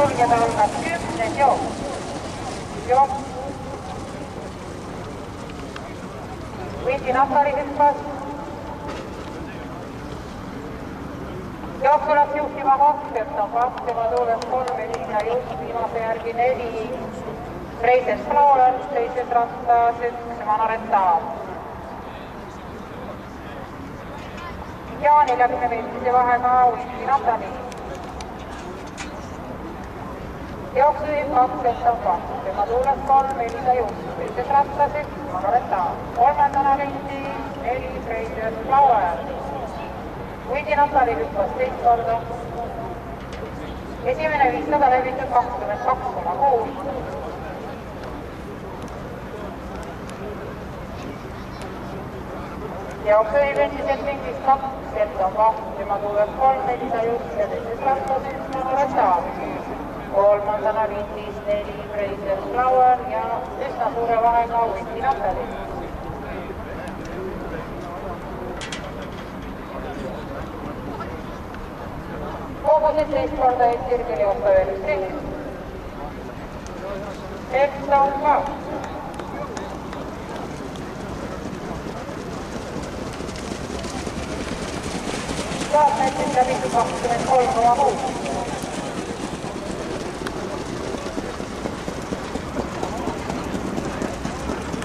sulgeda algas 10. jooks. Vindi Natali hüppas. Jooks oleks juhtima 2, tema tuules 3 linna just viimase järgi 4. Reises Flower, teises rattas 1 Manoretaa. Ja 40 meetrise vahega Vindi Natali. Jooksu 2, tema tuules 3 linna just, teises rattas 1 Manoretaa. Kolmandana Vindi 4 Reises Flower. Vindi Natali hüppas teist korda. Esimene 500 läbitud 22,6. Jooksu endiselt mingis 2, tema tuules 3 lisa just ja teises rattas 1 Manoretaa. Kolmandana Vindis 4 Reiser Flower ja üsna suure vahega Vindi Natali. Kogusid teist korda sirgel joosta veel üks ring. Eksa on ka. Saab näiteks läbitud 23,6.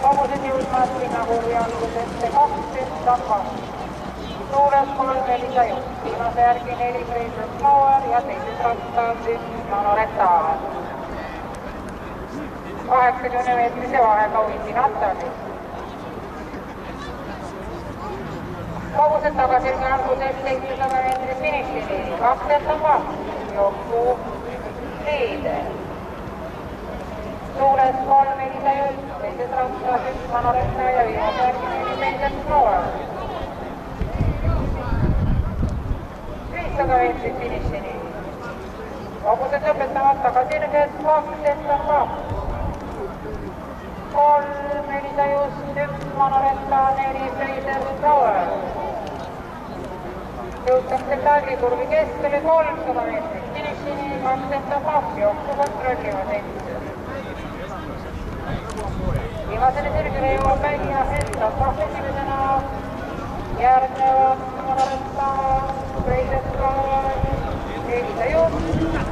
Kogusid jõudmas linnakuuli algusesse 2. Tuules 3 lisa just, viimase järgi 4 Reiser Flower ja teises rattas 1 Manoretaa. 80 meetrise vahega Vindi Natali. Kogused tagasilge alguses 700 meetris finišini, 22, jooksu 7. Tuules 3 lisa just, teises rattas 1 Manoretaa ja viimase järgi 4 Reiser Flower. 500 meetrit finišini. Kogused lõpetavad tagasirged 2. 3 lisa just, 1 Manoretaa, 4 Reiser Flower. Jõutakse talgikurvi keskele 300 meetrit finišini, 2. jooksu kontrollivad endised. Viimasele sirgele jõuab välja esimesena järgnevad Manoretaa, Reiser Flower, 4 lisa just.